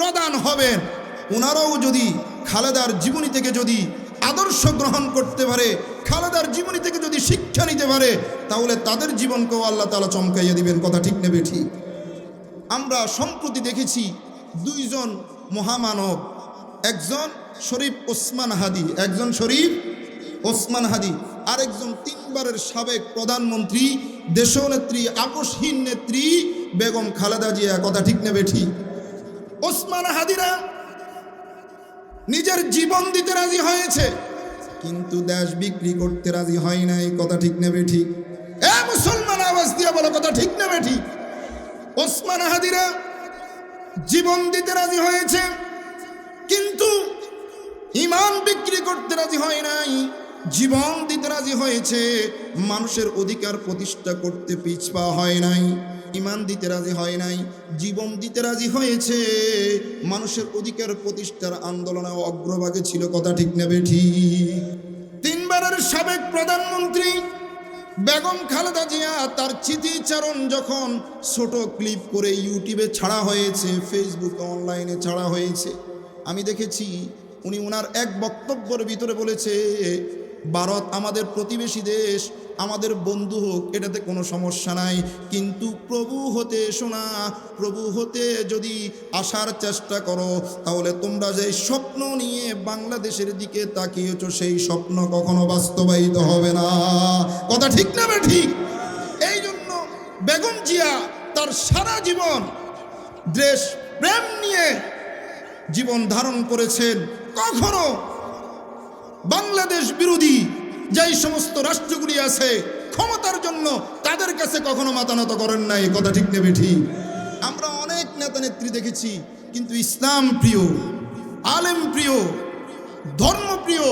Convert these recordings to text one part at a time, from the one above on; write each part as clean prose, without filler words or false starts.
প্রধান হবেন, ওনারাও যদি খালেদার জীবনী থেকে যদি আদর্শ গ্রহণ করতে পারে, খালেদার জীবনী থেকে যদি শিক্ষা নিতে পারে, তাহলে তাদের জীবনকেও আল্লাহ তাআলা চমকাইয়া দিবেন। কথা ঠিক নেবে ঠিক? আমরা সম্প্রতি দেখেছি দুইজন মহামানব, একজন শরীফ ওসমান হাদি, একজন শরীফ ওসমান হাদি, আরেকজন তিনবারের সাবেক প্রধানমন্ত্রী, দেশনেত্রী, আপোষহীন নেত্রী বেগম খালেদা জিয়া। কথা ঠিক নেবে ঠিক? ওসমান হাদিরা নিজের জীবন দিতে রাজি হয়েছে, কিন্তু দেশ বিক্রি করতে রাজি হয় নাই। কথা ঠিক নেবে ঠিক? এ মুসলমান, আওয়াজ দিয়ে বলো, কথা ঠিক নেবে ঠিক? ওসমান হাদিরা জীবন দিতে রাজি হয়েছে, কিন্তু ঈমান বিক্রি করতে রাজি হয় নাই। জীবন দিতে রাজি হয়েছে, মানুষের অধিকার প্রতিষ্ঠা করতে পিছপা হয় নাই। ঈমান দিতে রাজি হয় নাই, জীবন দিতে রাজি হয়েছে, মানুষের অধিকার প্রতিষ্ঠার আন্দোলনে অগ্রভাগে ছিল। কথা ঠিক নেবে ঠিক? তিনবারের সাবেক প্রধানমন্ত্রী বেগম খালেদা জিয়া তার স্মৃতিচারণ যখন ছোট ক্লিপ করে ইউটিউবে ছাড়া হয়েছে, ফেসবুকে অনলাইনে ছাড়া হয়েছে, আমি দেখেছি উনি ওনার এক বক্তব্যের ভিতরে বলেছে, ভারত আমাদের প্রতিবেশী দেশ, আমাদের বন্ধু হোক, এটাতে কোনো সমস্যা নাই, কিন্তু প্রভু হতে এসো না। প্রভু হতে যদি আসার চেষ্টা করো, তাহলে তোমরা যে স্বপ্ন নিয়ে বাংলাদেশের দিকে তাকিয়েছ, সেই স্বপ্ন কখনো বাস্তবায়িত হবে না। কথা ঠিক না বে ঠিক? এই জন্য বেগম জিয়া তার সারা জীবন দেশ প্রেম নিয়ে জীবন ধারণ করেছেন। কখনো বাংলাদেশ বিরোধী যেই সমস্ত রাষ্ট্রগুলি আছে ক্ষমতার জন্য, তাদের কাছে কখনো মাথা নত করেন নাই। কথা ঠিক নেবে ঠিক? আমরা অনেক নেতা নেত্রী দেখেছি, কিন্তু ইসলাম প্রিয়, আলেম প্রিয়, ধর্মপ্রিয়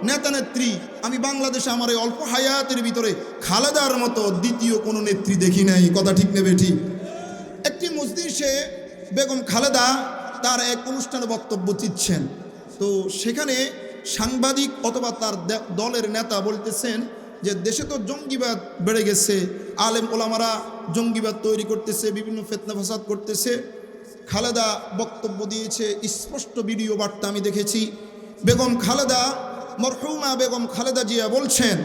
নেতা নেত্রী আমি বাংলাদেশে আমার এই অল্প হায়াতের ভিতরে খালেদার মতো দ্বিতীয় কোনো নেত্রী দেখি নাই। কথা ঠিক নেবে ঠিক? একটি মজলিসে বেগম খালেদা তার এক অনুষ্ঠানে বক্তব্য দিচ্ছেন, তো সেখানে সাংবাদিক অথবা তার দলের নেতা বলতেছেন যে দেশে তো জঙ্গিবাদ বেড়ে গেছে, আলেম ওলামারা জঙ্গিবাদ তৈরি করতেছে, বিভিন্ন ফিতনা ফাসাদ করতেছে। খালেদা বক্তব্য দিয়েছে, স্পষ্ট ভিডিও বার্তা আমি দেখেছি। বেগম খালেদা, মরহুমা বেগম খালেদা জিয়া বলছেন,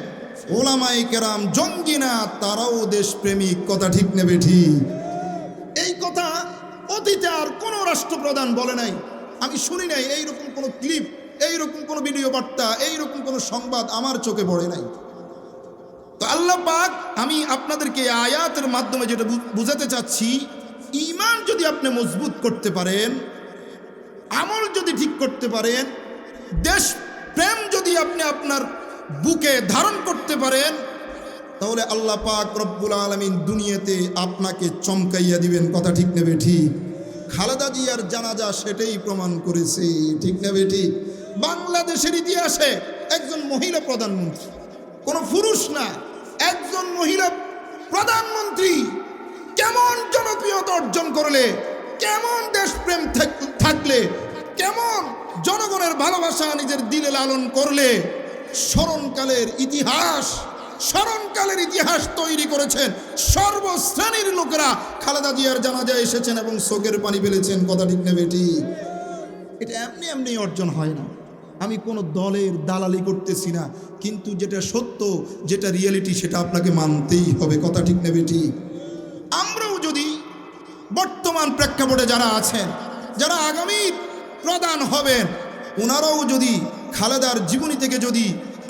ওলামায়ে কেরাম জঙ্গি না, তারাও দেশপ্রেমিক। কথা ঠিক নেবে ঠিক? এই কথা অতীতে আর কোনো রাষ্ট্রপ্রধান বলে নাই, আমি শুনি নাই। এইরকম কোনো ক্লিপ, এইরকম কোনো ভিডিও বার্তা, এইরকম কোনো সংবাদ আমার চোখে পড়ে নাই। তো আল্লাহ পাক, আমি আপনাদেরকে আয়াতের মাধ্যমে যেটা বুঝাতে চাচ্ছি, ঈমান যদি আপনি মজবুত করতে পারেন, আমল যদি ঠিক করতে পারেন, দেশ প্রেম যদি আপনি আপনার বুকে ধারণ করতে পারেন, তাহলে আল্লাহ পাক রব্বুল আলামিন দুনিয়াতে আপনাকে চমকাইয়া দিবেন। কথা ঠিক নেবে ঠিক? খালেদা জিয়ার জানাজা সেটাই প্রমাণ করেছে। ঠিক নেবে ঠিক? বাংলাদেশের ইতিহাসে একজন মহিলা প্রধানমন্ত্রী, কোনো পুরুষ না, একজন মহিলা প্রধানমন্ত্রী কেমন জনপ্রিয়তা অর্জন করলে, কেমন দেশপ্রেম থাকলে, কেমন জনগণের ভালোবাসা নিজের দিলে লালন করলে স্মরণকালের ইতিহাস তৈরি করেছেন। সর্বশ্রেণীর লোকেরা খালেদা জিয়ার জানাজায় এসেছেন এবং চোখের পানি ফেলেছেন। কথা ঠিক নেবে ঠিক? এটা এমনি এমনি অর্জন হয় না। আমি কোনো দলের দালালি করতেছি না, কিন্তু যেটা সত্য, যেটা রিয়েলিটি, সেটা আপনাকে মানতেই হবে। কথা ঠিক নেবে ঠিক? আমরাও যদি বর্তমান প্রেক্ষাপটে যারা আছেন, যারা আগামী প্রধান হবেন, ওনারাও যদি খালেদার জীবনী থেকে যদি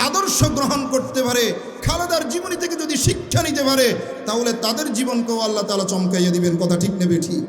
আদর্শ গ্রহণ করতে পারে, খালেদার জীবনী থেকে যদি শিক্ষা নিতে পারে, তাহলে তাদের জীবনকেও আল্লাহ তাআলা চমকাইয়া দিবেন। কথা ঠিক নেবে ঠিক?